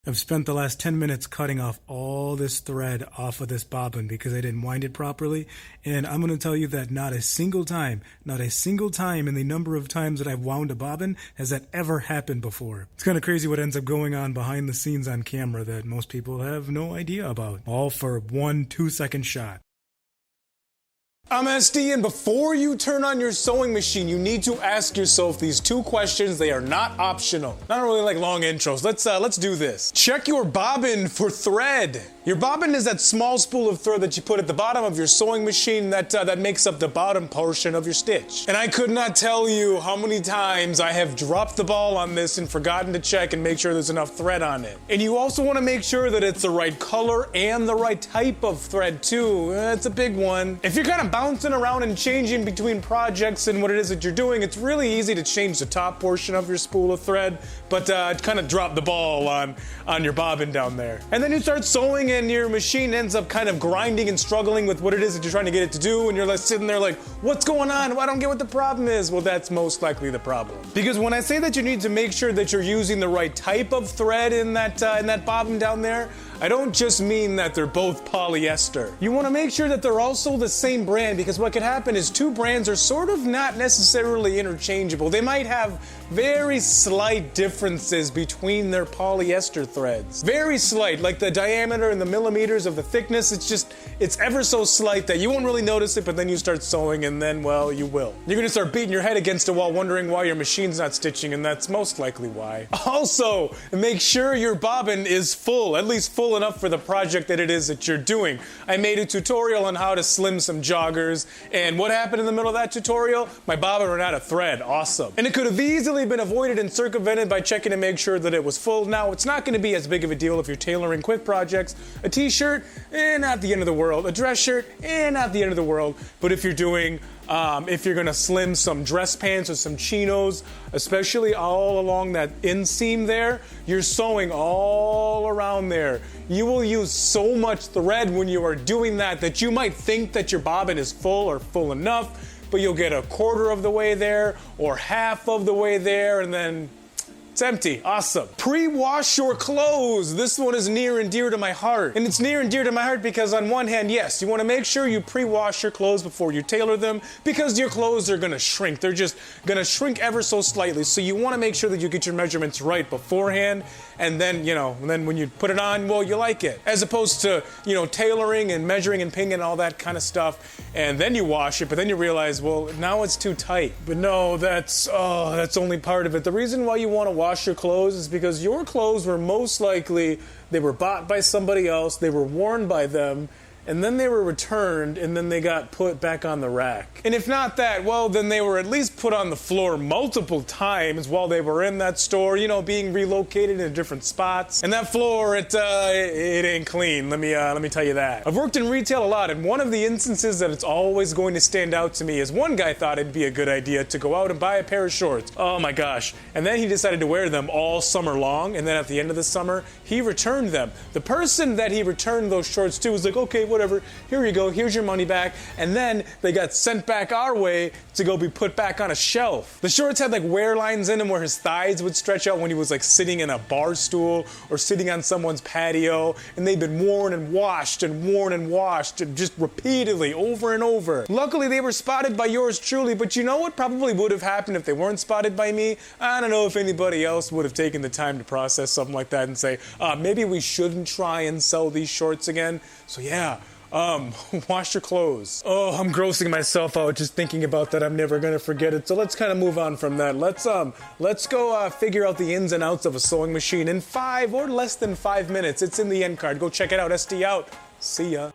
I've spent the last 10 minutes cutting off all this thread off of this bobbin because I didn't wind it properly, and I'm going to tell you that not a single time in the number of times that I've wound a bobbin has that ever happened before. It's kind of crazy what ends up going on behind the scenes on camera that most people have no idea about, all for 1 2-second shot. I'm SD, and before you turn on your sewing machine, you need to ask yourself these 2 questions. They are not optional. I don't really like long intros. Let's do this. Check your bobbin for thread. Your bobbin is that small spool of thread that you put at the bottom of your sewing machine that makes up the bottom portion of your stitch. And I could not tell you how many times I have dropped the ball on this and forgotten to check and make sure there's enough thread on it. And you also want to make sure that it's the right color and the right type of thread too. It's a big one. If you're kind of bouncing around and changing between projects and what it is that you're doing, it's really easy to change the top portion of your spool of thread, but kind of drop the ball on your bobbin down there. And then you start sewing and your machine ends up kind of grinding and struggling with what it is that you're trying to get it to do, and you're like sitting there like, what's going on? I don't get what the problem is. Well, that's most likely the problem. Because when I say that you need to make sure that you're using the right type of thread in that bobbin down there, I don't just mean that they're both polyester. You want to make sure that they're also the same brand, because what can happen is 2 brands are sort of not necessarily interchangeable. They might have very slight differences between their polyester threads. Very slight, like the diameter and the millimeters of the thickness. It's ever so slight that you won't really notice it, but then you start sewing and then, well, you will. You're gonna start beating your head against a wall wondering why your machine's not stitching, and that's most likely why. Also, make sure your bobbin is full, at least full enough for the project that it is that you're doing. I made a tutorial on how to slim some joggers, and what happened in the middle of that tutorial? My bobbin ran out of thread. Awesome. And it could have easily been avoided and circumvented by checking to make sure that it was full. Now, it's not going to be as big of a deal if you're tailoring quick projects. A t-shirt, not the end of the world. A dress shirt, not the end of the world. But if you're doing if you're gonna slim some dress pants or some chinos, especially all along that inseam there, you're sewing all around there. You will use so much thread when you are doing that you might think that your bobbin is full or full enough, but you'll get 1/4 of the way there or half of the way there, and then it's empty. Awesome. Pre-wash your clothes. This one is near and dear to my heart. And it's near and dear to my heart because on one hand, yes, you want to make sure you pre-wash your clothes before you tailor them, because your clothes are going to shrink. They're just going to shrink ever so slightly. So you want to make sure that you get your measurements right beforehand, and then, then when you put it on, well, you like it. As opposed to, tailoring and measuring and pinging and all that kind of stuff, and then you wash it, but then you realize, well, now it's too tight. But no, that's only part of it. The reason why you want to wash your clothes is because your clothes were most likely, they were bought by somebody else, they were worn by them, and then they were returned, and then they got put back on the rack. And if not that, well, then they were at least put on the floor multiple times while they were in that store, being relocated in different spots. And that floor, it ain't clean, let me tell you that. I've worked in retail a lot, and one of the instances that it's always going to stand out to me is one guy thought it'd be a good idea to go out and buy a pair of shorts. Oh my gosh. And then he decided to wear them all summer long, and then at the end of the summer, he returned them. The person that he returned those shorts to was like, okay, whatever, here you go, here's your money back. And then they got sent back our way to go be put back on a shelf. The shorts had like wear lines in them where his thighs would stretch out when he was like sitting in a bar stool or sitting on someone's patio, and they'd been worn and washed and worn and washed and just repeatedly over and over. Luckily they were spotted by yours truly, but you know what probably would have happened if they weren't spotted by me? I don't know if anybody else would have taken the time to process something like that and say, maybe we shouldn't try and sell these shorts again. So yeah, wash your clothes. Oh, I'm grossing myself out just thinking about that. I'm never gonna forget it. So let's kind of move on from that. Let's go figure out the ins and outs of a sewing machine in 5 or less than 5 minutes. It's in the end card. Go check it out. SD out. See ya.